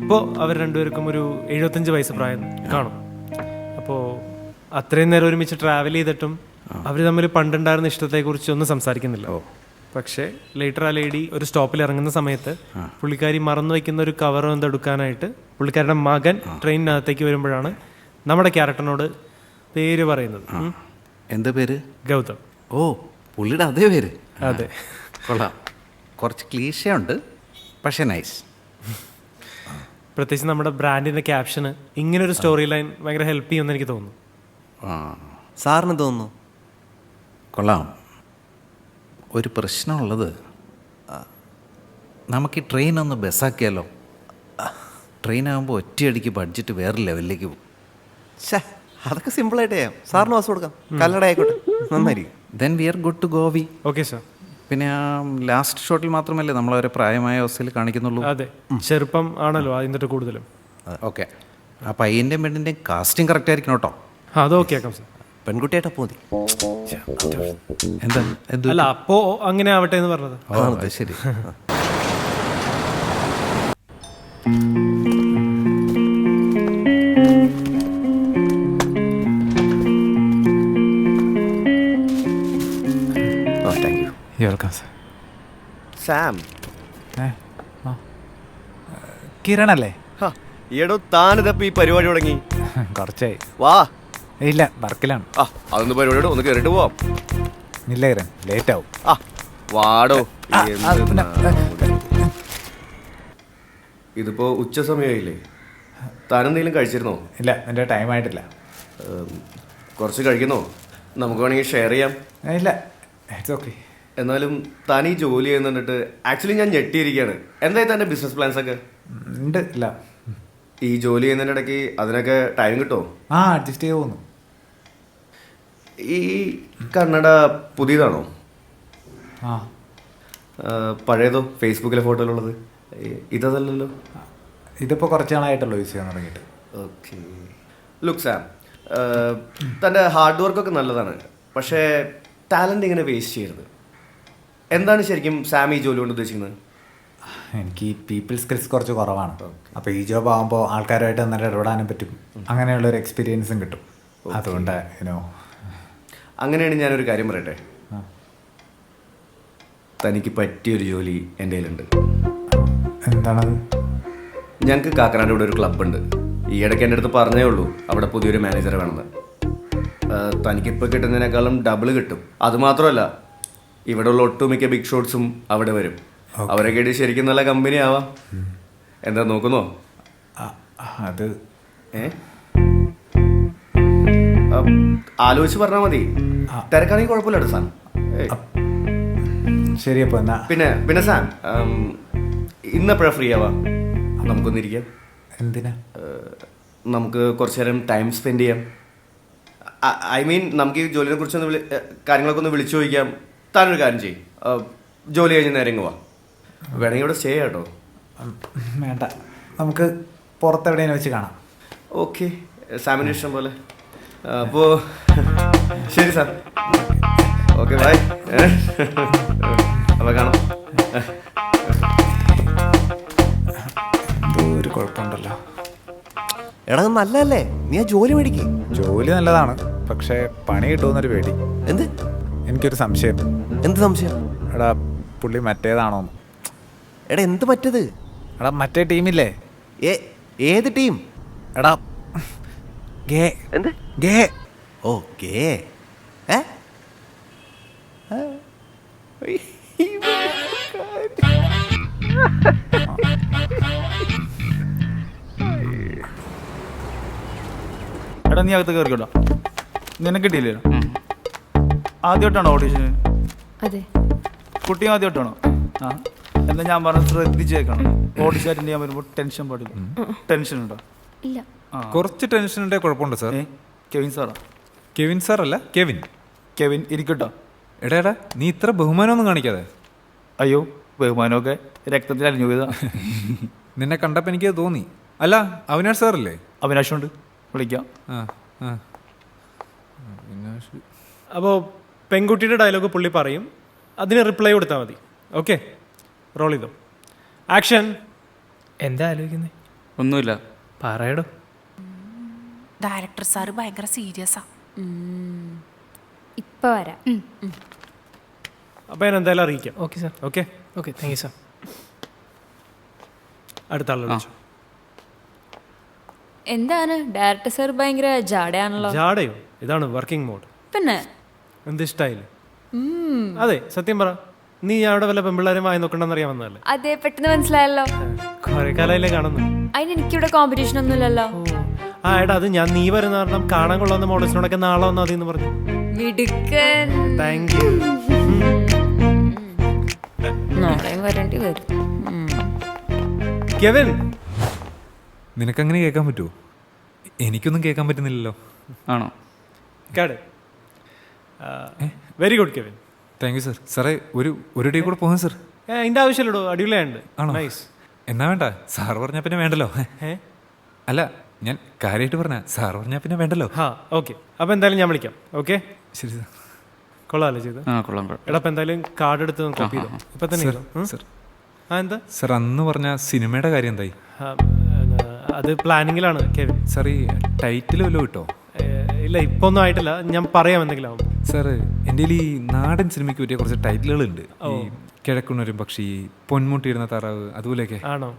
ഇപ്പോൾ അവർ രണ്ടുപേർക്കും ഒരു 75 വയസ്സ് പ്രായം കാണും. അപ്പോൾ അത്രയും നേരം ഒരുമിച്ച് ട്രാവൽ ചെയ്തിട്ടും അവർ തമ്മിൽ പണ്ടുണ്ടായിരുന്ന ഇഷ്ടത്തെക്കുറിച്ച് ഒന്നും സംസാരിക്കുന്നില്ല. പക്ഷേ ലേറ്റർ ആ ലേഡി ഒരു സ്റ്റോപ്പിൽ ഇറങ്ങുന്ന സമയത്ത് പുള്ളിക്കാരി മറന്നു വയ്ക്കുന്ന ഒരു കവർ എന്തെടുക്കാനായിട്ട് പുള്ളിക്കാരുടെ മകൻ ട്രെയിനിനകത്തേക്ക് വരുമ്പോഴാണ് നമ്മുടെ ക്യാരക്ടറിനോട് പേര് പറയുന്നത്. എന്താ പേര്? ഗൗതം. ഓ, പുള്ളിയുടെ അതേ പേര്. അതെ, കൊള്ളാം. കുറച്ച് ക്ലീശയുണ്ട്, പക്ഷേ നൈസ്. പ്രത്യേകിച്ച് നമ്മുടെ ബ്രാൻഡിൻ്റെ ക്യാപ്ഷന് ഇങ്ങനൊരു സ്റ്റോറി ലൈൻ ഭയങ്കര ഹെൽപ്പ് ചെയ്യുമെന്ന് എനിക്ക് തോന്നുന്നു. സാറിന് തോന്നുന്നു? കൊള്ളാം. ഒരു പ്രശ്നമുള്ളത്, നമുക്ക് ഈ ട്രെയിൻ ഒന്ന് ബസ്സാക്കിയാലോ? ട്രെയിനാകുമ്പോൾ ഒറ്റയടിക്ക് ബഡ്ജറ്റ് വേറെ ലെവലിലേക്ക് പോകും. ഷേ, അതൊക്കെ സിമ്പിളായിട്ട് ചെയ്യാം. സാറിന് വാസ് കൊടുക്കാം, കല്ലട ആയിക്കോട്ടെ, നന്നായിരിക്കും. Then we are good to go. We okay sir. പിന്നെ ആ ലാസ്റ്റ് ഷോട്ടിൽ മാത്രമല്ലേ നമ്മളവരെ പ്രായമായ അവസ്ഥയിൽ കാണിക്കുന്നുള്ളൂ? അതെ, ചെറുപ്പം ആണല്ലോ അതിൻ്റെ കൂടുതലും. ഓക്കെ, ആ പയ്യൻ്റെയും പെണ്ണിൻ്റെയും കാസ്റ്റിംഗ് കറക്റ്റ് ആയിരിക്കണം കേട്ടോ. അത് ഓക്കെ ആക്കാം സാർ. പെൺകുട്ടിയായിട്ട് അപ്പോൾ മതി. എന്താ അല്ല, അപ്പോൾ അങ്ങനെ ആവട്ടെ എന്ന് പറഞ്ഞത്. ഓ, അത് ശരി. Thank you. Welcome sir. Sam, Kiran അല്ലേ? ഈടോ താനിതപ്പോ ഈ പരിപാടി തുടങ്ങി? കുറച്ചായി. വാ. ഇല്ല, വർക്കിലാണ്. അതൊന്ന് പരിപാടിയോട് ഒന്ന് കയറിട്ട് പോവാം. ഇല്ല കിരൺ, ലേറ്റ് ആവും. വാടോ. ഇതിപ്പോ ഉച്ച സമയമായില്ലേ? താനെന്തെങ്കിലും കഴിച്ചിരുന്നോ? ഇല്ല, എൻ്റെ ടൈം ആയിട്ടില്ല. കുറച്ച് കഴിക്കുന്നോ? നമുക്ക് വേണമെങ്കിൽ ഷെയർ ചെയ്യാം. ഇല്ല, ഇറ്റ്സ് ഓക്കെ. എന്നാലും താൻ ഈ ജോലി ചെയ്യുന്നിട്ട് ആക്ച്വലി ഞാൻ ഞെട്ടിയിരിക്കുകയാണ്. എന്തായി തൻ്റെ ബിസിനസ് പ്ലാൻസ് ഒക്കെ? ഉണ്ട്. ഇല്ല, ഈ ജോലി ചെയ്യുന്നതിൻ്റെ ഇടയ്ക്ക് അതിനൊക്കെ ടൈം കിട്ടുമോ? അഡ്ജസ്റ്റ് ചെയ്ത് പോകുന്നു. ഈ കന്നഡ പുതിയതാണോ? പഴയതോ? ഫേസ്ബുക്കിലെ ഫോട്ടോയിലുള്ളത് ഇതല്ലല്ലോ. ഇതിപ്പോൾ കുറച്ച് നാളായിട്ടുള്ളൂ യൂസ് ചെയ്യാൻ തുടങ്ങിയിട്ട്. ഓക്കെ. ലുക്ക് സാം, തൻ്റെ ഹാർഡ് വർക്കൊക്കെ നല്ലതാണ്, പക്ഷേ ടാലൻ്റ് ഇങ്ങനെ വേസ്റ്റ് ചെയ്യരുത്. എന്താണ് ശരിക്കും സാം ഈ ജോലി കൊണ്ട് ഉദ്ദേശിക്കുന്നത്? എനിക്ക് ഈ പീപ്പിൾ സ്കിൽസ് കുറച്ച് കുറവാണ്. അപ്പോൾ ഈ ജോബ് ആകുമ്പോൾ ആൾക്കാരുമായിട്ട് നന്നായിട്ട് ഇടപെടാനും പറ്റും, അങ്ങനെയുള്ളൊരു എക്സ്പീരിയൻസും കിട്ടും. അതുകൊണ്ട് അങ്ങനെയാണ് ഞാനൊരു കാര്യം പറയട്ടെ. തനിക്ക് പറ്റിയൊരു ജോലി എൻ്റെ കയ്യിലുണ്ട്. എന്താണത്? ഞങ്ങൾക്ക് കാക്കനാട് ഇവിടെ ഒരു ക്ലബ്ബുണ്ട്. ഈ ഇടയ്ക്ക് എൻ്റെ അടുത്ത് പറഞ്ഞേ ഉള്ളൂ അവിടെ പുതിയൊരു മാനേജറെ വേണമെന്ന്. തനിക്കിപ്പോൾ കിട്ടുന്നതിനേക്കാളും ഡബിൾ കിട്ടും. അതുമാത്രമല്ല, ഇവിടെയുള്ള ഒട്ടുമിക്ക ബിഗ് ഷോട്ട്സും അവിടെ വരും. അവരൊക്കെ ഇടയിൽ ശരിക്കും നല്ല കമ്പനി ആവാം. എന്താ നോക്കുന്നോ? അത് ആലോചിച്ച് പറഞ്ഞാൽ മതി. തിരക്കാണെങ്കിൽ കുഴപ്പമില്ല സാൻ. ശരി. അപ്പോൾ എന്നാ പിന്നെ സാൻ, ഇന്നെപ്പോഴാണ് ഫ്രീ ആവാ? നമുക്കൊന്നിരിക്കാം. എന്തിനാ? നമുക്ക് കുറച്ച് നേരം ടൈം സ്പെൻഡ് ചെയ്യാം. ഐ മീൻ, നമുക്ക് ഈ ജോലിനെ കുറിച്ചൊന്ന് കാര്യങ്ങളൊക്കെ ഒന്ന് വിളിച്ചു ചോദിക്കാം. താനൊരു കാര്യം ചെയ്യും, ജോലി കഴിഞ്ഞ് നേരെ ഇങ്ങ് വാ. വേണമെങ്കിൽ ഇവിടെ സ്റ്റേ കേട്ടോ. വേണ്ട, നമുക്ക് പുറത്തെവിടെയും വെച്ച് കാണാം. ഓക്കെ, സാമിൻ്റെ ഇഷ്ടം പോലെ. അപ്പോൾ ശരി സാർ. Okay, by. അപ്പോൾ കാണാം. എന്തോ ഒരു കുഴപ്പമുണ്ടല്ലോ. എടാ, നല്ലതല്ലേ? നീ ആ ജോലി മേടിക്കേ. ജോലി നല്ലതാണ്, പക്ഷേ പണി കിട്ടുമെന്നൊരു പേടി. എന്ത്? എനിക്കൊരു സംശയം. എന്ത് സംശയം? എടാ, പുള്ളി മറ്റേതാണോന്ന്. എടാ, എന്ത് പറ്റത്? എടാ, മറ്റേ ടീമില്ലേ? ഏത് ടീം? എടാ, ഗേ. എന്ത് ഗേ? ഓ, ഗേ. എടാ, നീ അകത്ത് കയറിക്കോട്ടോ. നിനക്ക് കിട്ടിയില്ലല്ലോ. ആദ്യമായിട്ടാണോ ഓഡീഷന്? അതെ. കുട്ടിയും ആദ്യമായിട്ടാണോ? എന്നാൽ ഞാൻ പറഞ്ഞത് ശ്രദ്ധിച്ചേക്കണം. ഓഡിഷൻ അറ്റൻഡ് ചെയ്യാൻ വരുമ്പോൾ ടെൻഷൻ പാടില്ല. ടെൻഷൻ ഉണ്ടോ? ഇല്ല. കുറച്ച് ടെൻഷൻ ഉണ്ടേ കുഴപ്പമുണ്ട് സാർ. കെവിൻ സാറാ? കെവിൻ സാർ അല്ല, കെവിൻ. കെവിൻ ഇരിക്കട്ടോ. എടാ, നീ ഇത്ര ബഹുമാനമൊന്നും കാണിക്കാതെ. അയ്യോ, ബഹുമാനമൊക്കെ രക്തത്തിൽ അലിഞ്ഞു പോയതാ. നിന്നെ കണ്ടപ്പോൾ എനിക്ക് തോന്നി. അല്ല, അവിനാഷ് സാറല്ലേ? അവിനാഷുണ്ട്, വിളിക്കാം. അപ്പോൾ പെൺകുട്ടിയുടെ ഡയലോഗ് പുള്ളി പറയും, അതിന് റിപ്ലൈ കൊടുത്താൽ മതി. ഓക്കെ, റോൾ ചെയ്തോ. ആക്ഷൻ. എന്താ ആലോചിക്കുന്നത്? ഒന്നുമില്ല. പറയടോ. ഡയറക്ടർ സാറ് ഭയങ്കര സീരിയസാ. ഇപ്പൊ വരാം. അപ്പോൾ ഞാൻ എന്തായാലും അറിയിക്കാം. Okay sir. Okay, okay, thank you sir. അടുത്ത ആളെ വിളിച്ചു. എന്താണ് ഡയറക്ടർ സാർ ഭയങ്കര ജാടയാണല്ലോ. ജാടയോ? ഇതാണ് വർക്കിംഗ് മോഡ്. പിന്നെ എന്ത് ഇഷ്ടായില്ലേ? അതെ, സത്യം പറ, നീ അവിടെ വല്ല പെമ്പിള്ളേരും വായി നോക്കണ്ടെന്ന് അറിയാൻ വന്നതല്ലേ? അതെ, പെട്ടെന്ന് മനസ്സിലായല്ലോ. കുറെ കാലയില്ലേ കാണുന്നു. അതിന് എനിക്കിവിടെ കോമ്പറ്റീഷൻ ഒന്നുമില്ലല്ലോ. ആ എടാ, അത് ഞാൻ നീ വരുന്ന കാരണം കാണാൻ കൊള്ളാവുന്ന മോഡൽസിനോടൊക്കെ നാളെ വന്നാൽ മതി എന്ന് പറഞ്ഞു. മിടുക്കൻ. Thank you. നാളെയും വരേണ്ടി വരും. കെവിൻ, നിനക്കങ്ങനെ കേൾക്കാൻ പറ്റുമോ? എനിക്കൊന്നും കേൾക്കാൻ പറ്റുന്നില്ലല്ലോ. ആണോ? കേട്. Very good Kevin. Thank you sir. സാറേ, ഒരു ഡേ കൂടെ പോകാം സാർ. അതിൻ്റെ ആവശ്യമില്ലടോ, അടിപൊളിയായുണ്ട്. ആണോ? നൈസ്. എന്നാ വേണ്ട, സാർ പറഞ്ഞാൽ പിന്നെ വേണ്ടല്ലോ. അല്ല, ഞാൻ കാര്യമായിട്ട് പറഞ്ഞ, സാർ പറഞ്ഞാൽ പിന്നെ വേണ്ടല്ലോ. ആ ഓക്കെ, അപ്പോൾ എന്തായാലും ഞാൻ വിളിക്കാം. ഓക്കെ, ശരി സാർ. കൊള്ളാമല്ലേ ചെയ്ത്? ആ, കൊള്ളാം. എടാ, അപ്പം എന്തായാലും കാർഡ് എടുത്ത് കോപ്പി ചെയ്തോ ഇപ്പം തന്നെ ചെയ്തോ. സാർ, ആ എന്താ സാർ അന്ന് പറഞ്ഞ സിനിമയുടെ കാര്യം എന്തായി? ആ, അത് പ്ലാനിങ്ങിലാണ് കെവിൻ. സാർ ഈ ടൈറ്റിൽ വല്ലതും കിട്ടോ? ഇല്ല, ഇപ്പോൾ ഒന്നും ആയിട്ടില്ല. ഞാൻ പറയാം എന്തെങ്കിലും ആവും. സാർ, എൻ്റെ ഈ നാടൻ സിനിമയ്ക്ക് പറ്റിയ കുറച്ച് ടൈറ്റിലുകളുണ്ട്. ഈ കിഴക്കുന്നൊരു പക്ഷി, പൊന്മുട്ടിയിരുന്ന താറാവ്, അതുപോലെയൊക്കെ. ആണോ?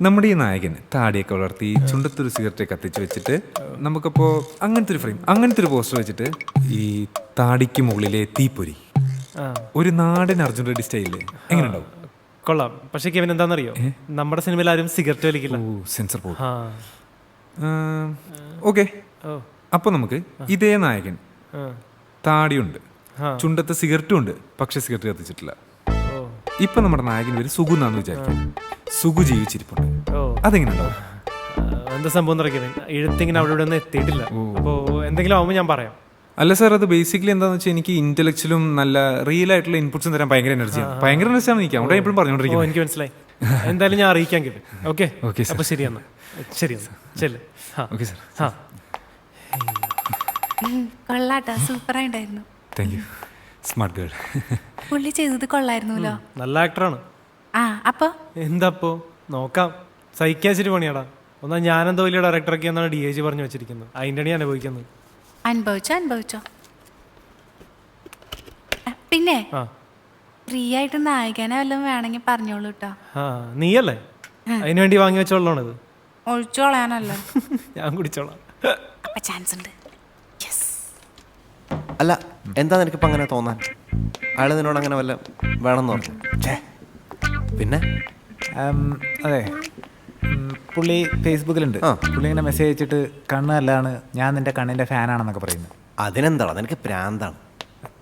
നമ്മുടെ ഈ നായകൻ താടിയൊക്കെ വളർത്തി ചുണ്ടത്തൊരു സിഗരറ്റ് കത്തിച്ച് വെച്ചിട്ട് നമുക്കപ്പോൾ അങ്ങനത്തെ ഒരു ഫ്രെയിം, അങ്ങനത്തെ ഒരു പോസ്റ്റർ വെച്ചിട്ട് ഈ താടിക്ക് മുകളിലെ തീപ്പൊരി, ഒരു നാടൻ അർജുൻ റെഡ്ഡി സ്റ്റൈലില് എങ്ങനെ ഉണ്ടാവും? കൊള്ളാം. പക്ഷേ കെവിൻ എന്താണെന്നറിയോ, നമ്മുടെ സിനിമയിൽ ആരും സിഗരറ്റ് വലിക്കില്ല. ഓ, സെൻസർ പോകും. ആ ഓക്കെ, അപ്പോൾ നമുക്ക് ഇതേ നായകൻ, താടിയുണ്ട്, ചുണ്ടത്ത് സിഗരറ്റും ഉണ്ട്, പക്ഷെ സിഗരറ്റ് കത്തിച്ചിട്ടില്ല. ഇപ്പൊ നമ്മുടെ നായകൻ പേര് സുഗു എന്നാന്ന് വിചാരിക്കും. സുഗു ജീവിച്ചിരിപ്പുണ്ട്. അതെങ്ങനെ ഉണ്ടാവും? എന്താ സംഭവം കെവിൻ, എഴുത്തിങ്ങനെ അവിടെ ഇവിടെ ഒന്നും എത്തിയിട്ടില്ല. അപ്പോൾ എന്തെങ്കിലും ആവുമ്പോൾ ഞാൻ പറയാം. അല്ല സാർ, അത് ബേസിക്കലി എന്താണെന്ന് വെച്ചാൽ എനിക്ക് ഇന്റലക്ച്വലും നല്ല റിയൽ ആയിട്ടുള്ള ഇൻപുട്സും തരാൻ ഭയങ്കര എനർജിയാണ്. ഭയങ്കര എനർജിയാണ് എനിക്ക്. അവിടെ എപ്പോഴും പറഞ്ഞുകൊണ്ടിരിക്കുന്നത്. എനിക്ക് മനസ്സിലായി. എന്തായാലും ഞാൻ അറിയിക്കാൻ കെവിൻ. Okay okay sir. അപ്പോൾ ശരി എന്നാ. ശരി എന്നാ, ചെല്ല്. Okay sir. ആ കൊള്ളാട്ടോ, സൂപ്പറായിട്ടായിരുന്നു. Thank you. Smart girl. പുള്ളി ചെയ്തത് കൊള്ളായിരുന്നല്ലോ. നല്ല ആക്ടറാണ്. ആ, അപ്പൊ എന്താപ്പോ നോക്കാം. സഹിക്കാച്ചിട്ട് പണിയാടാ. ഒന്നാ ഞാനെന്തോ വലിയ ഡയറക്ടറൊക്കെ എന്നാണ് DIG പറഞ്ഞു വെച്ചിരിക്കുന്നത്. അതിൻ്റെ ഞാൻ അനുഭവിക്കുന്നത്. അനുഭവിച്ചോ. പിന്നെ ഫ്രീ ആയിട്ട് നായകനെ വല്ലതും വേണമെങ്കിൽ പറഞ്ഞോളൂ കേട്ടോ. ആ നീയല്ലേ അതിനു വേണ്ടി വാങ്ങി വെച്ചോളാണിത്. ഒഴിച്ചു കളയാനല്ലോ. ഞാൻ കുടിച്ചോളാം. അപ്പൊ ചാൻസ് ഉണ്ട്. അല്ല, എന്താ നിനക്കിപ്പോൾ അങ്ങനെ തോന്നാൻ? അയാൾ നിന്നോട് അങ്ങനെ വല്ല വേണമെന്ന് പറഞ്ഞു? പിന്നെ അതെ, പുള്ളി ഫേസ്ബുക്കിലുണ്ട്. പുള്ളി ഇങ്ങനെ മെസ്സേജ് അയച്ചിട്ട് കണ്ണ് നല്ലതാണ്, ഞാൻ നിന്റെ കണ്ണിൻ്റെ ഫാനാണെന്നൊക്കെ പറയുന്നത്. അതിനെന്താണോ, നിനക്ക് പ്രാന്താണ്.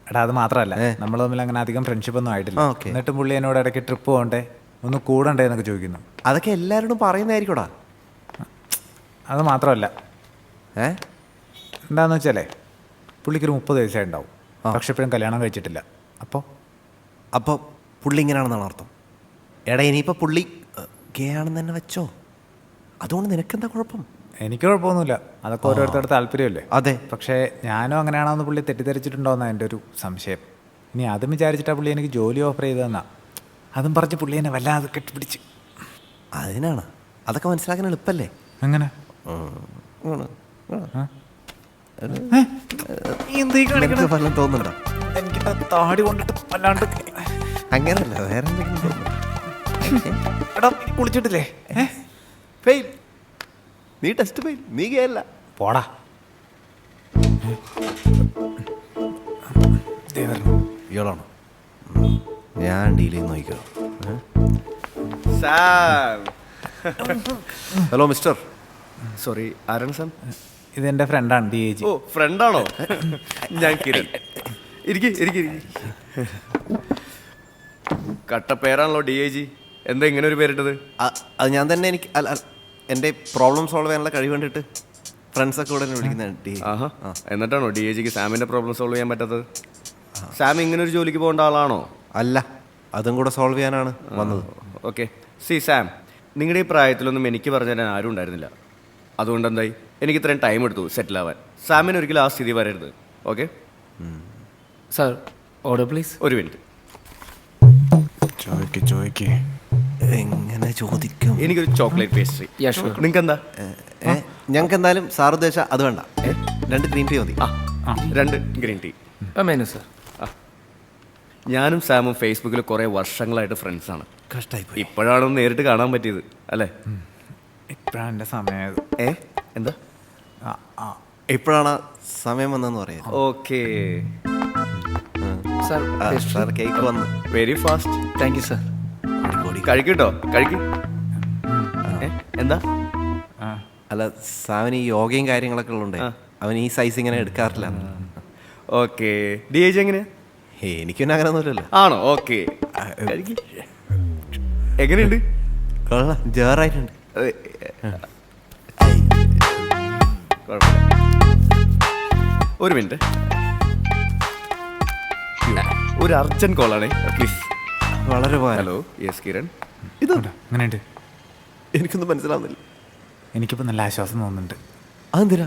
എടാ, അത് മാത്രമല്ല, നമ്മൾ തമ്മിൽ അങ്ങനെ അധികം ഫ്രണ്ട്ഷിപ്പ് ഒന്നും ആയിട്ടില്ല. എന്നിട്ടും പുള്ളി എന്നോട് ഇടയ്ക്ക് ട്രിപ്പ് പോകണ്ടേ, ഒന്ന് കൂടണ്ടേ എന്നൊക്കെ ചോദിക്കുന്നു. അതൊക്കെ എല്ലാവരോടും പറയുന്നതായിരിക്കൂടാ. അത് മാത്രമല്ല, എന്താന്ന് വെച്ചാലേ പുള്ളിക്കൊരു 30 വയസ്സേ ഉണ്ടാവും, പക്ഷെ ഇപ്പോഴും കല്യാണം കഴിച്ചിട്ടില്ല. അപ്പോൾ പുള്ളി ഇങ്ങനെയാണെന്നാണ് അർത്ഥം? എടാ, ഇനിയിപ്പോൾ പുള്ളി ഗേ ആണെന്ന് തന്നെ വെച്ചോ. അതുകൊണ്ട് നിനക്കെന്താ കുഴപ്പം? എനിക്ക് കുഴപ്പമൊന്നുമില്ല, അതൊക്കെ ഓരോരുത്തരുടെ താല്പര്യമല്ലേ. അതെ, പക്ഷേ ഞാനും അങ്ങനെയാണോന്ന് പുള്ളി തെറ്റിദ്ധരിച്ചിട്ടുണ്ടോയെന്നാണ് എൻ്റെ ഒരു സംശയം. ഇനി അതും വിചാരിച്ചിട്ടാ പുള്ളി എനിക്ക് ജോലി ഓഫർ ചെയ്തതെന്നാ. അതും പറഞ്ഞ് പുള്ളി എന്നെ വല്ലാതെ കെട്ടിപ്പിടിച്ച്. അതിനാണ് അതൊക്കെ മനസ്സിലാക്കാൻ എളുപ്പല്ലേ? അങ്ങനെ ഫലം തോന്നുന്നുണ്ടോ? എനിക്ക് താടി കൊണ്ടിട്ട് വല്ലാണ്ട്. അങ്ങനല്ല, വേറെ എന്തെങ്കിലും തോന്നുന്നു. എടാ, കുളിച്ചിട്ടില്ലേ? ഫെയിൽ. നീ ടെസ്റ്റ് ഫെയിൽ. നീ കേല്ല. പോടാ. ഇയാളാണോ? ഞാൻ ഡീൽ ചെയ്ത് നോക്കിക്കോ. Hello mister. സോറി, ആരാണ് സാം? ഇതെൻ്റെ ഫ്രണ്ടാണ് DIG. ഓ, ഫ്രണ്ടാണോ? ഞാൻ കിരൺ. ഇരിക്കി. കട്ട പേരാണല്ലോ DIG. എന്താ ഇങ്ങനെ ഒരു പേരിട്ടത്? അത് ഞാൻ തന്നെ. എനിക്ക് എൻ്റെ പ്രോബ്ലം സോൾവ് ചെയ്യാനുള്ള കഴിവ് കണ്ടിട്ട് ഫ്രണ്ട്സൊക്കെ കൂടെ വിളിക്കുന്നത്. ആഹാ, എന്നിട്ടാണോ DIGക്ക് സാമിൻ്റെ പ്രോബ്ലം സോൾവ് ചെയ്യാൻ പറ്റാത്തത്? സാം ഇങ്ങനെ ഒരു ജോലിക്ക് പോകേണ്ട ആളാണോ? അല്ല, അതും കൂടെ സോൾവ് ചെയ്യാനാണ് വന്നത്. ഓക്കെ, സാം, നിങ്ങളുടെ ഈ പ്രായത്തിലൊന്നും എനിക്ക് പറഞ്ഞു തരാൻ ആരും ഉണ്ടായിരുന്നില്ല. അതുകൊണ്ട് എന്തായി, എനിക്ക് ഇത്രയും ടൈം എടുത്തു സെറ്റിൽ ആവാൻ. സാമിന് ഒരിക്കലും ആ സ്ഥിതി വരരുത്. Okay sir, order please. ഒരു മിനിറ്റ്. ചോദിക്ക്. എങ്ങനെ ചോദിക്കും? എനിക്കൊരു ചോക്ലേറ്റ് പേസ്ട്രി. നിങ്ങൾക്ക് എന്താ? ഞങ്ങൾക്ക് എന്തായാലും സാർ ഉദ്ദേശിച്ച അത് വേണ്ട. 2 ഗ്രീൻ ടീ മതി. 2 ഗ്രീൻ ടീ. Menu sir. ഞാനും സാമും ഫേസ്ബുക്കിൽ കുറേ വർഷങ്ങളായിട്ട് ഫ്രണ്ട്സാണ്. കഷ്ടായിപ്പോയി. ഇപ്പോഴാണ് ഒന്ന് നേരിട്ട് കാണാൻ പറ്റിയത് അല്ലേ? ഇപ്പോഴാണ് എൻ്റെ സമയം. എന്താ ഇപ്പോഴാണ് സമയം വന്നതെന്ന് പറയാം. ഓക്കെ സാർ കേക്ക് വന്ന്. Very fast. Thank you sir. കഴിക്കട്ടോ കഴിക്കും. എന്താ? അല്ല, സാവന് ഈ യോഗയും കാര്യങ്ങളൊക്കെ ഉള്ളതുകൊണ്ട് അവൻ ഈ സൈസ് ഇങ്ങനെ എടുക്കാറില്ല. ഓക്കെ. ഡി ഏജ് എങ്ങനെയാ? എനിക്ക് പിന്നെ അങ്ങനെ ഒന്നുമില്ലല്ലോ. ആണോ? ഓക്കെ. എങ്ങനെയുണ്ട്? കൊള്ളാം, ജേറായിട്ടുണ്ട്. ഒരു മിനിറ്റ്, ഒരു അർജന്റ് കോളാണേ പ്ലീസ്. വളരെ പോയാലോ? Hello, yes Kiran. ഇതുണ്ട് അങ്ങനെയുണ്ട്. എനിക്കൊന്നും മനസ്സിലാവുന്നില്ല. എനിക്കിപ്പോൾ നല്ല ആശ്വാസം തോന്നുന്നുണ്ട്. അതെന്തിനാ?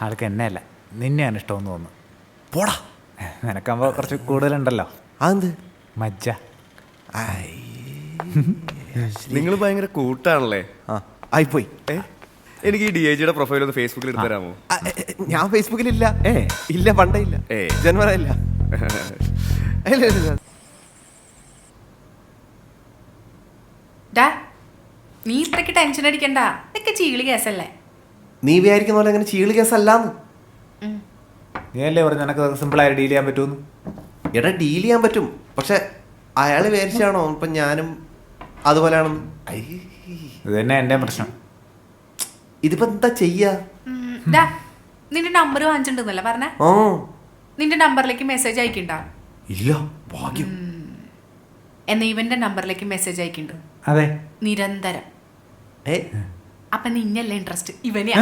ആൾക്ക് എന്നെ അല്ല നിന്നെയാണ് ഇഷ്ടമെന്ന് തോന്നുന്നു. പോടാ. നിനക്കാകുമ്പോൾ കുറച്ച് കൂടുതലുണ്ടല്ലോ. അതെന്ത് മജ്ജ. നിങ്ങൾ ഭയങ്കര കൂട്ടാണല്ലേ. ആയിപ്പോയി. എനിക്ക് ഈ ഡി ഐ ജിയുടെ പ്രൊഫൈൽ ഒന്ന് ഫേസ്ബുക്കിൽ എടുത്ത് തരാമോ? ഞാൻ ഫേസ്ബുക്കിലില്ല. ഇല്ല, പണ്ടേ ഇല്ല, ജന്മന ഇല്ല. നീ ഇത്രയ്ക്ക് ടെൻഷൻ അടിക്കണ്ട, ഇതൊക്കെ ചീളി കേസല്ലേ. നീ വിചാരിക്കുന്ന പോലെ അങ്ങനെ ചീള് കേസല്ലാന്ന്. നീ അല്ലേ പറഞ്ഞു നിനക്ക് സിമ്പിളായിട്ട് ഡീൽ ചെയ്യാൻ പറ്റുമെന്ന്. എടാ, ഡീൽ ചെയ്യാൻ പറ്റും, പക്ഷെ അയാൾ വിചാരിച്ചാണോ ഇപ്പം ഞാനും അതുപോലെയാണെന്ന്? ഇത് തന്നെ എൻ്റെ പ്രശ്നം. ഇതിപ്പോ എന്താ ചെയ്യാ? നിന്റെ നമ്പർ വാങ്ങിച്ചിട്ടുണ്ടെന്നല്ലേ പറഞ്ഞേ? നിന്റെ നമ്പറിലേക്ക് മെസ്സേജ് അയക്കണ്ട. ഇല്ല, ഭാഗ്യം. എന്നാ ഇവന്റെ നമ്പറിലേക്ക് മെസ്സേജ് അയക്കുന്നുണ്ട്. അതെ, നിരന്തരം. അപ്പൊ നിന്നല്ലേ ഇൻട്രസ്റ്റ് ഇവനെയാ.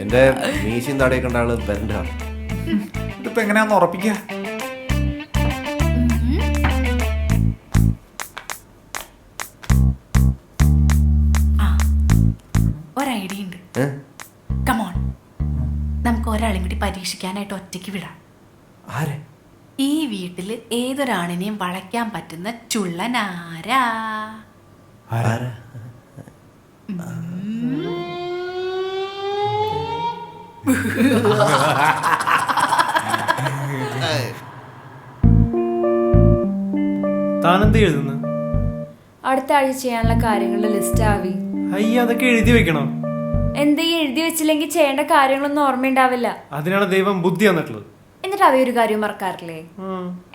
എന്റെ മീശയും തടയൊക്കെ കണ്ട ആള് വരണ്ട. ഇതിപ്പോ എങ്ങനെയാന്ന് ഉറപ്പിക്കുക? ഒരൈഡിയ ഉണ്ട്. കമോൺ, നമുക്ക് ഒരാളെയും കൂടി പരീക്ഷിക്കാനായിട്ട് ഒറ്റയ്ക്ക് വിടാം. ആരെ? ഈ വീട്ടില് ഏതൊരാണിനെയും വളയ്ക്കാൻ പറ്റുന്ന ചുള്ളനാരാ? താനെന്ത് എഴുതുന്നു? അടുത്ത ആഴ്ച ചെയ്യാനുള്ള കാര്യങ്ങളുടെ ലിസ്റ്റ് ആവി. അയ്യ, അതൊക്കെ എഴുതി വെക്കണോ? എന്താ ഈ എഴുതി വെച്ചില്ലെങ്കിൽ ചെയ്യേണ്ട കാര്യങ്ങളൊന്നും ഓർമ്മയുണ്ടാവില്ല. അതിനാണ് ദൈവം ബുദ്ധി തന്നിട്ടുള്ളത്. എന്നിട്ട് അവ ഒരു കാര്യം മറക്കാറില്ലേ?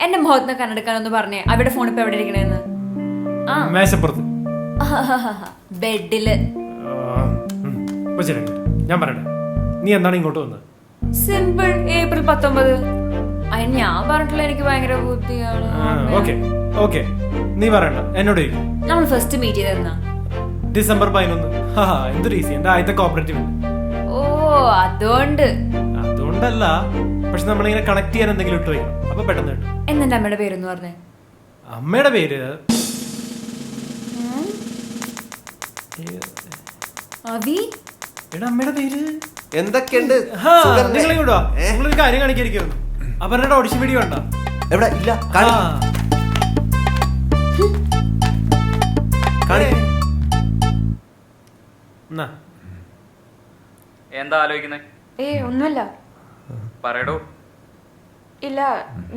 എന്റെ മുഖത്ത് കണ്ണെടുക്കാനൊന്ന് പറഞ്ഞേ. അവിടെ ഫോൺ ഇപ്പൊ എവിടെ ഇരിക്കണേന്ന്? മേശപ്പുറത്ത്, ബെഡില്. ഞാൻ പറയട്ടെ, നീ എന്താണ് ഇങ്ങോട്ട് വന്നത്? Simple, April 19. അതിന് ഞാൻ പറഞ്ഞിട്ടില്ല എനിക്ക് ഭയങ്കര ബുദ്ധിയാണ്. ഓക്കെ, നീ പറയണ്ട, എന്നോട് നമ്മൾ ഫസ്റ്റ് മീറ്റ് ചെയ്തിരുന്ന ഡിസംബർ 11. എന്തൊരു ഈസി, എന്റെ ആദ്യത്തെ കോപ്പറേറ്റീവ്. ഓ, അതുകൊണ്ടല്ല, പക്ഷെ നമ്മളിങ്ങനെ കണക്ട് ചെയ്യാൻ എന്തെങ്കിലും ഇട്ട് വയ്ക്കണം, അപ്പൊ പെട്ടെന്ന് കിട്ടും. എന്നെ അമ്മയുടെ പേരെന്ന് പറഞ്ഞേ. അമ്മയുടെ പേര് അവി. എടാ, അമ്മയുടെ പേര് എന്തൊക്കെയുണ്ട്? നിങ്ങളൊരു കാര്യം കാണിക്കായിരിക്കുന്നു. അവരുടെ ഓഡിഷൻ വീഡിയോ ഉണ്ടോ? എവിടെ? ഇല്ല. എന്താ ആലോചിക്കുന്നേ? ഒന്നുമില്ല. പറയടോ. ഇല്ല,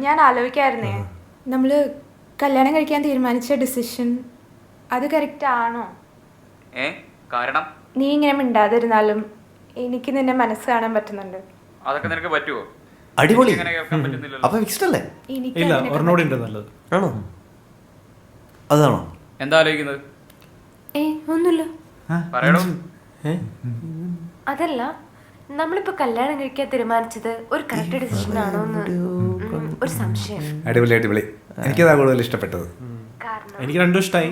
ഞാൻ ആലോചിക്കായിരുന്നേ, നമ്മള് കല്യാണം കഴിക്കാൻ തീരുമാനിച്ച ഡിസിഷൻ അത് കറക്റ്റ് ആണോ? കാരണം നീ ഇങ്ങനെ മിണ്ടാതിരുന്നാലും എനിക്ക് നിന്നെ മനസ്സ് കാണാൻ പറ്റുന്നുണ്ട്. അതൊക്കെ നിനക്ക് പറ്റുമോ? അടിപൊളി. അപ്പൊ ഫിക്സ്ഡ് അല്ലേ? ഇല്ല, ഒരെണ്ണോടെ ഉണ്ട് നല്ലത്. ആണോ? അതാണോ? എന്താ ആലോചിക്കുന്നത്? ഒന്നുമില്ല. പറയടോ. അതല്ല, നമ്മളിപ്പോ കല്യാണം കഴിക്കാൻ തീരുമാനിച്ചത് ഒരു കറക്റ്റ് ഡിസിഷൻ ആണോ എന്ന് ഒരു സംശയം. അടിപൊളി അടിപൊളി. എനിക്കതാ കൂടുതൽ ഇഷ്ടപ്പെട്ടത്. എനിക്ക് രണ്ടും ഇഷ്ടമായി.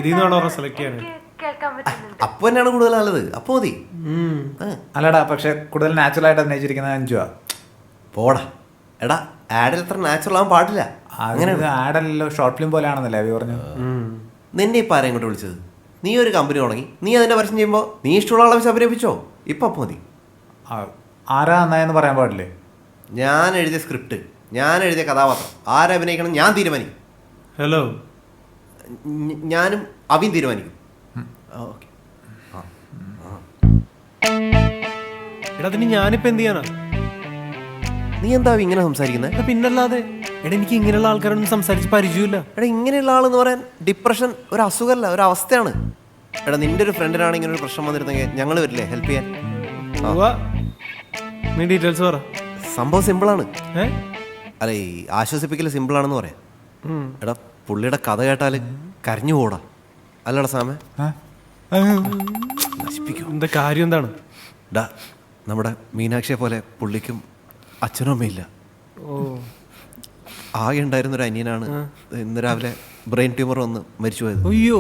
ഇതിന്നാണോ സെലക്ട് ചെയ്യാൻ? കേൾക്കാൻ പറ്റുന്നുണ്ട്. അപ്പൊ തന്നെയാണ് കൂടുതൽ നല്ലത്. അപ്പൊ മതി. അല്ലടാ, പക്ഷെ കൂടുതൽ നാച്ചുറൽ ആയിട്ട് അഭിനയിച്ചിരിക്കുന്നത് അഞ്ചുവാ. പോടാ. എടാ, ആഡിൽ അത്ര നാച്ചുറൽ ആവാൻ പാടില്ല. അങ്ങനെ ആഡല്ലോ, ഷോർട്ട് ഫിലിം പോലെയാണെന്നല്ലേ അവി പറഞ്ഞു. നിന്നെ ഇപ്പൊ ആരെയും ഇങ്ങോട്ട് വിളിച്ചത്? നീ ഒരു കമ്പനി തുടങ്ങി, നീ അതിന്റെ പരസ്യം ചെയ്യുമ്പോ നീ ഇഷ്ടമുള്ള ആളെ വെച്ച് അഭിനയിപ്പിച്ചോ. ഇപ്പൊ മതി. ആരാ നന്നായെന്ന് പറയാൻ പാടില്ലേ? ഞാൻ എഴുതിയ സ്ക്രിപ്റ്റ്, ഞാൻ എഴുതിയ കഥാപാത്രം ആരഭിനയിക്കണം ഞാൻ തീരുമാനിക്കും. ഹലോ. ഞാനും അവിയും തീരുമാനിക്കും. ഓക്കെ. എടാ അതിന് ഞാനിപ്പോ എന്ത് ചെയ്യാനാ? നീ എന്താ ഇങ്ങനെ സംസാരിക്കുന്നത്? എടാ പിന്നല്ലാതെ. എടാ എനിക്ക് ഇങ്ങനെയുള്ള ആൾക്കാരൊന്നും സംസാരിച്ച് പരിചയമില്ല. എടാ ഇങ്ങനെയുള്ള ആളെന്ന് പറയാൻ ഡിപ്രഷൻ ഒരു അസുഖമല്ല, ഒരു അവസ്ഥയാണ്. എടാ നിന്റെ ഒരു ഫ്രണ്ടിനാണ് ഇങ്ങനെ ഒരു പ്രശ്നം വന്നിരുന്നെങ്കിൽ ഞങ്ങൾ വരില്ലേ ഹെൽപ്പ് ചെയ്യാൻ? നീ ഡീറ്റെയിൽസ് പറ. സംഭവം സിമ്പിളാണ്. അല്ല ഈ ആശ്വസിപ്പിക്കൽ സിമ്പിളാണെന്ന് പറയാം. എടാ പുള്ളിയുടെ കഥ കേട്ടാൽ കരഞ്ഞു പോടാ. അല്ലടാ സാമേ? നശിപ്പിക്കും. എന്താ കാര്യം എന്താണ്? ഡാ നമ്മുടെ മീനാക്ഷിയെ പോലെ പുള്ളിക്കും അച്ഛനും അമ്മയില്ല. ആകെ ഉണ്ടായിരുന്നൊരു അനിയനാണ് ഇന്ന് രാവിലെ ബ്രെയിൻ ട്യൂമർ വന്ന് മരിച്ചുപോയത്. അയ്യോ.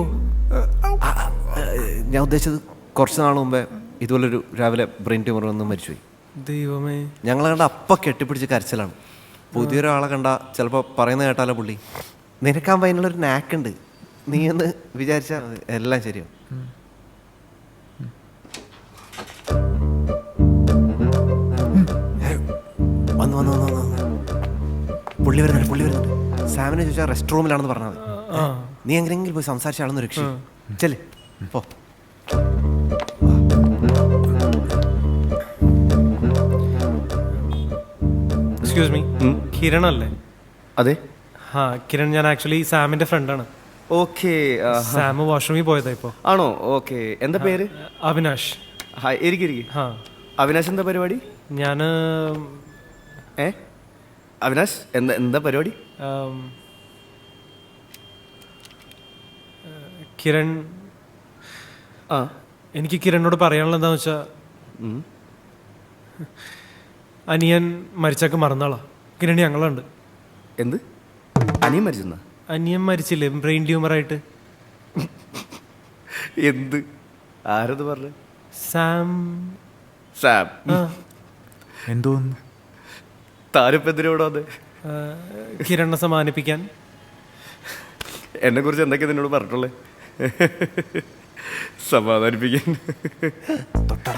ഞാൻ ഉദ്ദേശിച്ചത് കുറച്ച് നാൾ മുമ്പേ ഇതുപോലൊരു രാവിലെ ബ്രെയിൻ ട്യൂമർ വന്ന് മരിച്ചുപോയി. ദൈവമേ. ഞങ്ങളെ കണ്ട അപ്പം കെട്ടിപ്പിടിച്ച് കരച്ചിലാണ്. പുതിയൊരാളെ കണ്ട ചിലപ്പോൾ പറയുന്നത് കേട്ടാലോ പുള്ളി. നിനക്കാകുമ്പോൾ അതിനുള്ളൊരു നാക്കുണ്ട്. നീ എന്ന് വിചാരിച്ചാൽ എല്ലാം ശരിയാവും. വന്നു വന്നു വന്നു വന്നു പുള്ളി വരുന്നുണ്ട്. സാമിനെ ചോദിച്ചാൽ റെസ്റ്റ് റൂമിലാണെന്ന് പറഞ്ഞാൽ മതി. നീ എങ്ങനെയെങ്കിലും പോയി സംസാരിച്ചാണെന്ന് രക്ഷ. ചെല്ലേ പോ. എക്സ്ക്യൂസ് മീ, കിരൺ അല്ലേ? അതെ. ആ കിരൺ, ഞാൻ ആക്ച്വലി സാമിന്റെ ഫ്രണ്ടാണ്. ഓക്കെ. സാം വാഷ്റൂമിൽ പോയതാ ഇപ്പോ. ആണോ? ഓക്കെ. എന്താ പേര്? അവിനാഷ്. ഹായ്. ഇരിക്കും. ആ അവിനാഷ് എന്താ പരിപാടി? ഞാൻ അവിനാഷ് എന്താ പരിപാടി? കിരൺ, എനിക്ക് കിരണിനോട് പറയാനുള്ളത് എന്താന്ന് വെച്ചാ, അനിയൻ മരിച്ചൊക്കെ മറന്നാളാ. കിരണി ഞങ്ങളുണ്ട്. എന്ത്? അനിയൻ മരിച്ചെന്നാ? അനിയൻ മരിച്ചില്ലേ ബ്രെയിൻ ട്യൂമറായിട്ട്? എന്ത്? ആരത് പറഞ്ഞു? സാം. എന്തോന്ന്? താരിപ്പ് എന്തിനോട് വന്നേ? കിരണിനെ സമാനിപ്പിക്കാൻ. എന്നെ കുറിച്ച് എന്തൊക്കെയാ നിന്നോട് പറഞ്ഞിട്ടുള്ളേ? സമാധാനിപ്പിക്കാൻ.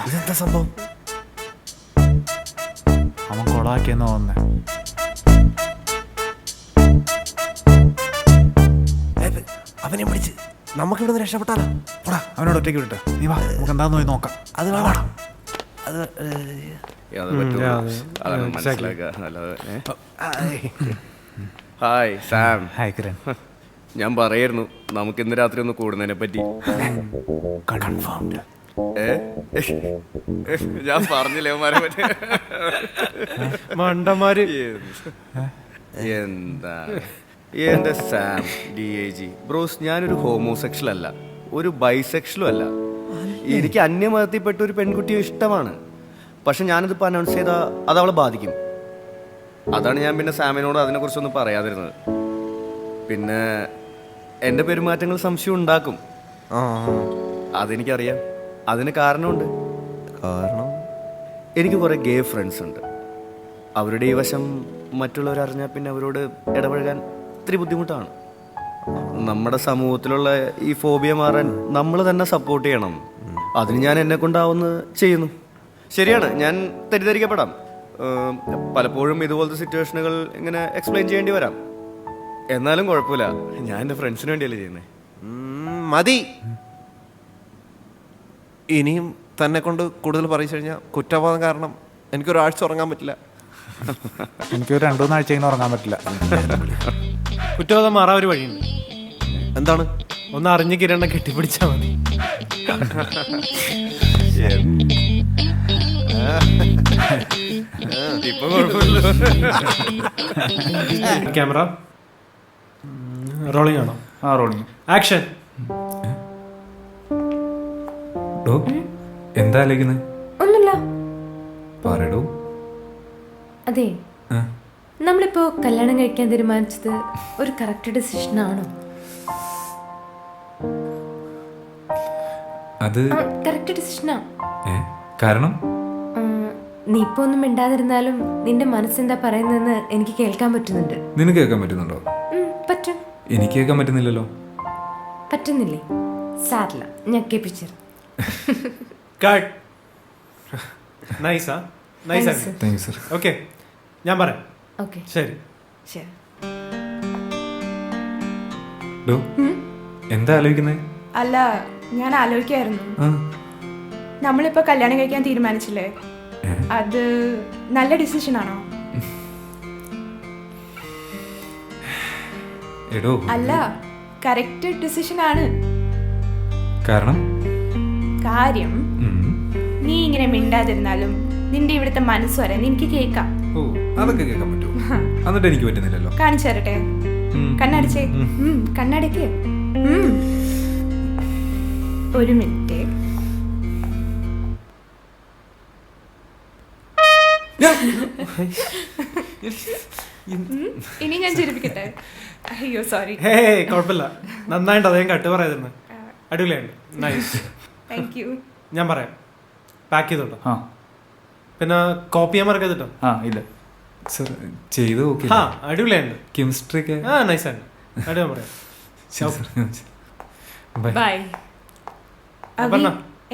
ഇതെന്താ സംഭവം? അവൻ കൊളാക്കിയെന്ന് തോന്നുന്നേ. അവനെ പിടിച്ച് നമുക്ക് ഇവിടെ നിന്ന് രക്ഷപ്പെട്ടാലോ? പോടാ, അവനോട് ഒറ്റയ്ക്ക് വിട്ടെ. നീ വാ, നമുക്ക് എന്താന്ന് പോയി നോക്കാം. അത് വേണം. അത് അതാണ് മനസ്സിലാക്കുക. Hi Sam. ഹായ് കിരൺ. ഞാൻ പറയായിരുന്നു നമുക്ക് ഇന്ന് രാത്രി ഒന്ന് കൂടുന്നതിനെ പറ്റി. ഞാൻ പറഞ്ഞില്ലേ അവന്മാരെ പറ്റി? മണ്ടന്മാര്. എന്താ എന്റെ സാം DIG ബ്രോസ്, ഞാനൊരു ഹോമോസെക്ഷൽ അല്ല, ഒരു ബൈസെക്ഷലും അല്ല. എനിക്ക് അന്യമതത്തിൽപ്പെട്ട ഒരു പെൺകുട്ടിയെ ഇഷ്ടമാണ്. പക്ഷെ ഞാനിതിപ്പോൾ അനൗൺസ് ചെയ്താൽ അത് അവളെ ബാധിക്കും. അതാണ് ഞാൻ പിന്നെ സാമിനോട് അതിനെക്കുറിച്ചൊന്നും പറയാതിരുന്നത്. പിന്നെ എൻ്റെ പെരുമാറ്റങ്ങൾ സംശയം ഉണ്ടാക്കും. അതെനിക്കറിയാം. അതിന് കാരണമുണ്ട്. എനിക്ക് കുറേ ഗേ ഫ്രണ്ട്സ് ഉണ്ട്. അവരുടെ ഈ വശം മറ്റുള്ളവരറിഞ്ഞാൽ പിന്നെ അവരോട് ഇടപഴകാൻ ഇത്തിരി ബുദ്ധിമുട്ടാണ്. നമ്മുടെ സമൂഹത്തിലുള്ള ഈ ഫോബിയ മാറാൻ നമ്മൾ തന്നെ സപ്പോർട്ട് ചെയ്യണം. അതിന് ഞാൻ എന്നെ കൊണ്ടാവുന്നത് ചെയ്യുന്നു. ശരിയാണ്, ഞാൻ തെറ്റിദ്ധരിക്കപ്പെടാം. പലപ്പോഴും ഇതുപോലത്തെ സിറ്റുവേഷനുകൾ ഇങ്ങനെ എക്സ്പ്ലെയിൻ ചെയ്യേണ്ടി വരാം. എന്നാലും കുഴപ്പമില്ല, ഞാൻ എൻ്റെ ഫ്രണ്ട്സിന് വേണ്ടിയല്ലേ ചെയ്യുന്നത്. മതി. ഇനിയും തന്നെ കൊണ്ട് കൂടുതൽ പറയിച്ചു കഴിഞ്ഞാൽ കുറ്റബോധം കാരണം എനിക്കൊരാഴ്ച ഉറങ്ങാൻ പറ്റില്ല. എനിക്കൊരു 2-3 ആഴ്ച ഇങ്ങനെ ഉറങ്ങാൻ പറ്റില്ല. കുറ്റബോധം മാറാൻ ഒരു വഴിയുണ്ട്. എന്താണ്? ഒന്ന് അറിഞ്ഞ് കിരണ കെട്ടിപ്പിടിച്ചാ മതി. ഇപ്പൊ കുഴപ്പമില്ല. ക്യാമറ റോളിംഗ് ആണോ? ആ റോളിങ്. ആക്ഷൻ. എന്താ ആലോചിക്കുന്നത്? ഒന്നുമില്ല. പറയടോ. അതെ, നമ്മളിപ്പോ കല്യാണം കഴിക്കാൻ തീരുമാനിച്ചത് ഒരു കറക്റ്റ് ഡിസിഷൻ ആണോ? അത് കറക്റ്റ് ഡിസിഷനാ. കാരണം നീ ഇപ്പൊ ഒന്നും മിണ്ടാതിരുന്നാലും നിന്റെ മനസ്സെന്താ പറയുന്നതെന്ന് എനിക്ക് കേൾക്കാൻ പറ്റുന്നുണ്ട്. നിനക്ക് കേൾക്കാൻ പറ്റുന്നുണ്ടോ? പറ്റും. എനിക്ക് കേൾക്കാൻ പറ്റുന്നില്ലല്ലോ. പറ്റുന്നില്ലേ? സാരില്ല, ഞാൻ കേൾപ്പിച്ചു. നൈസാ. നൈസാ. Thank you sir. ഓക്കെ, ഞാൻ പറയാം. ഓക്കെ, ശരി. ശരി. ഡോ, എന്താ ആലോചിക്കുന്നത്? അല്ല, ഞാൻ ആലോചിക്കായിരുന്നു, നമ്മളിപ്പോ കല്യാണം കഴിക്കാൻ തീരുമാനിച്ചില്ലേ, അത് നല്ല ഡിസിഷൻ ആണോ? എടോ, അല്ല, കറക്റ്റ് ഡിസിഷൻ ആണ്. കാരണം കാര്യം നീ ഇങ്ങനെ മിണ്ടാതിരുന്നാലും നിന്റെ ഇവിടുത്തെ മനസ്സ് വരെ നിനക്ക് കേൾക്കാം. ഓ, അതൊക്കെ കേൾക്കാൻ പറ്റുമോ? എന്നിട്ട് എനിക്ക് പറ്റുന്നില്ലല്ലോ. കാണിച്ചു തരട്ടെ? കണ്ണടിച്ചേ. കണ്ണടയ്ക്ക്. ഒരു മിനിറ്റ്. ഇനി ഞാൻ ചിരിപ്പിക്കട്ടെ? അയ്യോ സോറി. ഹേ കുഴപ്പമില്ല, നന്നായിട്ട് അദ്ദേഹം കട്ട് പറയാതിരുന്നു. അടിപൊളിയാണ്. നൈസ്. Thank you. ഞാൻ പറയാം, പാക്ക് ചെയ്തോട്ടോ. ആ പിന്നെ കോപ്പി ചെയ്യാൻ മറക്കരുത് കേട്ടോ. ആ ഇല്ല സർ, ചെയ്ത് നോക്കി. ആ അടിപൊളിയാണ്. കെമിസ്ട്രി ഒക്കെ ആ നൈസാണ്. അടിപൊളി പറയാം. ബൈ. ബൈ. പറഞ്ഞോ?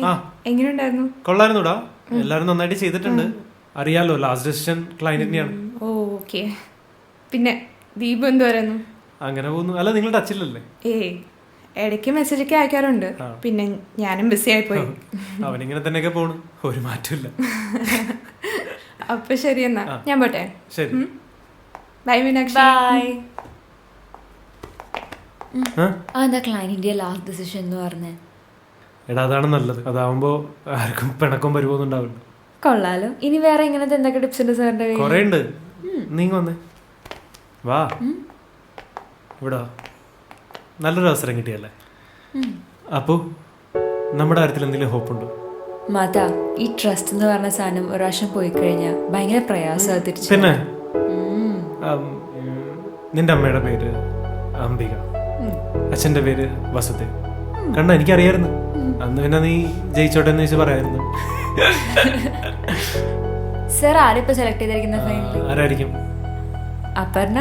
ആ എങ്ങനെയുണ്ടായിരുന്നു? കൊള്ളായിരുന്നുടാ, എല്ലാരും നന്നായിട്ട് ചെയ്തിട്ടുണ്ട്. അറിയാലോ, ലാസ്റ്റ് ഡെസിഷൻ ക്ലയന്റിനെയാണ്. ഓ ഓക്കെ. പിന്നെ ദീപു എന്ത് പറയുന്നു? അങ്ങനെ പോകുന്നു. അല്ല, നിങ്ങൾ ടച്ചില്ലല്ലേ? ഇടയ്ക്ക് മെസ്സേജ് ഒക്കെ അയക്കാറുണ്ട്, പിന്നെ ഞാനും ബിസി ആയിപ്പോയി. അവനിങ്ങനെ തന്നെയൊക്കെ പോണു, ഒരു മാറ്റമില്ല. അപ്പൊ ശരി, എന്നാ ഞാൻ പോട്ടെ. ശരി, ബൈ മീനാക്ഷി. ബൈ. എന്താ ക്ലയന്റിന്റെ ലാസ്റ്റ് ഡിസിഷൻ എന്ന് പറഞ്ഞേ? എടാ, അതാണ് നല്ലത്. അതാവുമ്പോ ആർക്കും പിണക്കം പരിപോന്നും ഉണ്ടാവില്ല. കൊള്ളാലോ. ഇനി വേറെ ഇങ്ങനത്തെ എന്തൊക്കെ ടിപ്സ് ഉണ്ട് സാറിന്റെ? കൊറേ ഉണ്ട്. നീങ്ങ വന്നേ, വാ. ഇവിടെ നല്ലൊരു അവസരം കിട്ടിയല്ലേ. അപ്പോ നമ്മുടെ കാര്യത്തിൽ എന്തെങ്കിലും ഹോപ്പ് ഉണ്ടോ? മാതാ, ഈ ട്രസ്റ്റ് എന്ന് പറഞ്ഞ സാധനം ഒരു പ്രാവശ്യം പോയി കഴിഞ്ഞാൽ ഭയങ്കര പ്രയാസം തിരിച്ചു. പിന്നെ നിന്റെ അമ്മയുടെ പേര് അംബിക, അച്ഛന്റെ പേര് വസുദേവ്. കണ്ട, എനിക്കറിയായിരുന്നു. അന്ന് പിന്നെ നീ ജയിച്ചോട്ടെ എന്ന് വെച്ച് പറയായിരുന്നു. സർ ആരിപ്പോ സെലക്ട് ചെയ്തിരിക്കുന്ന? ആരായിരിക്കും? അപർണ.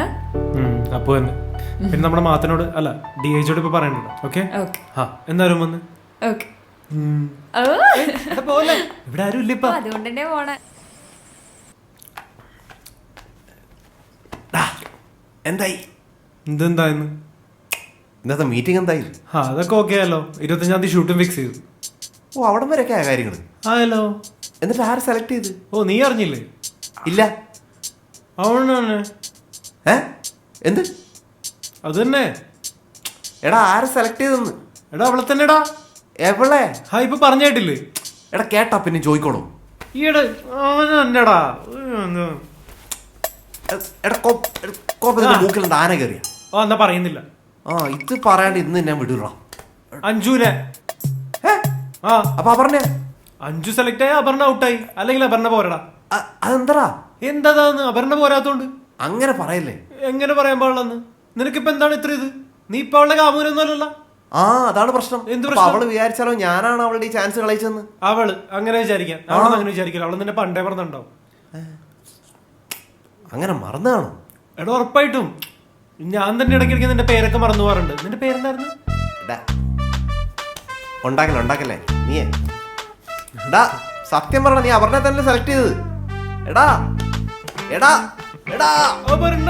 അപ്പോ തന്നെ. പിന്നെ നമ്മുടെ മാത്തനോട് അല്ല, DHോട് ഇപ്പൊ പറയണ്ടോ? ഓക്കെ. എന്തായാലും വന്ന്. ഇവിടെ ആരും ഇല്ല ഇപ്പൊ, അതുകൊണ്ട് തന്നെ പോണേ. എന്തായി? ഇതെന്തായിരുന്നു ഇന്നത്തെ മീറ്റിംഗ് എന്തായി? അതൊക്കെ ഓക്കെ ആയല്ലോ. 25-ാം തീയതി ഷൂട്ടും ഫിക്സ് ചെയ്തു. ഓ, അവിടം വരെയൊക്കെ ആ കാര്യങ്ങൾ ആയല്ലോ. എന്നിട്ട് ആര് സെലക്ട് ചെയ്ത്? ഓ, നീ അറിഞ്ഞില്ലേ? ഇല്ല. അവനാണ്. എന്ത്? അത് തന്നെ. എടാ, ആര് സെലക്ട് ചെയ്തെന്ന്? എടാ, അവളെ തന്നെടാ. എവളെ? ഇപ്പൊ പറഞ്ഞിട്ടില്ലേ? എടാ, കേട്ടാ പിന്നെ ചോദിക്കോളൂ. ഈയിടെ അവനെടാ. എടാ, മൂക്കിലുണ്ട് ആന കയറിയ. എന്നാ പറയുന്നില്ല. ഇത് പറയാണ്ട് ഇന്ന് ഞാൻ വിടൂടാ. അഞ്ജുനെ. അപ്പൊ അപർണ? അഞ്ജു സെലക്ട് ആയി, അപർണ ഔട്ടായി. അല്ലെങ്കിൽ അപർണ പോരടാ. അതെന്താ? എന്താന്ന് അപർണ പോരാത്തോണ്ട്? അങ്ങനെ പറയല്ലേ. എങ്ങനെ പറയാൻ പാടില്ലെന്ന്? നിനക്കിപ്പോ എന്താണ് ഇത്ര ഇത്? നീ ഇപ്പൊ അവളുടെ കാമൂരൊന്നുമല്ലല്ലോ. അതാണ് പ്രശ്നം. എന്ത് പ്രശ്നം? അവള് വിചാരിച്ചാലോ ഞാനാണ് അവളുടെ ഈ ചാൻസ് കളയിച്ചെന്ന്? അവള് അങ്ങനെ വിചാരിക്കാൻ, അവളൊന്നും അങ്ങനെ വിചാരിക്കില്ല. അവള് നിന്നെ പണ്ടേ പറഞ്ഞിട്ടുണ്ടാവും. അങ്ങനെ മറന്നാണോ? എടാ, ഉറപ്പായിട്ടും. ഞാൻ തന്നെ ഇടയ്ക്കിടയ്ക്ക് നിന്റെ പേരൊക്കെ മറന്നു പോകാറുണ്ട്. നിന്റെ പേരെന്തായിരുന്നു? ഉണ്ടാക്കല്ലേ നീ. എടാ, സത്യം പറഞ്ഞ നീ അപർണ തന്നെ സെലക്ട് ചെയ്തത്. എടാ എടാ എടാ അപർണ.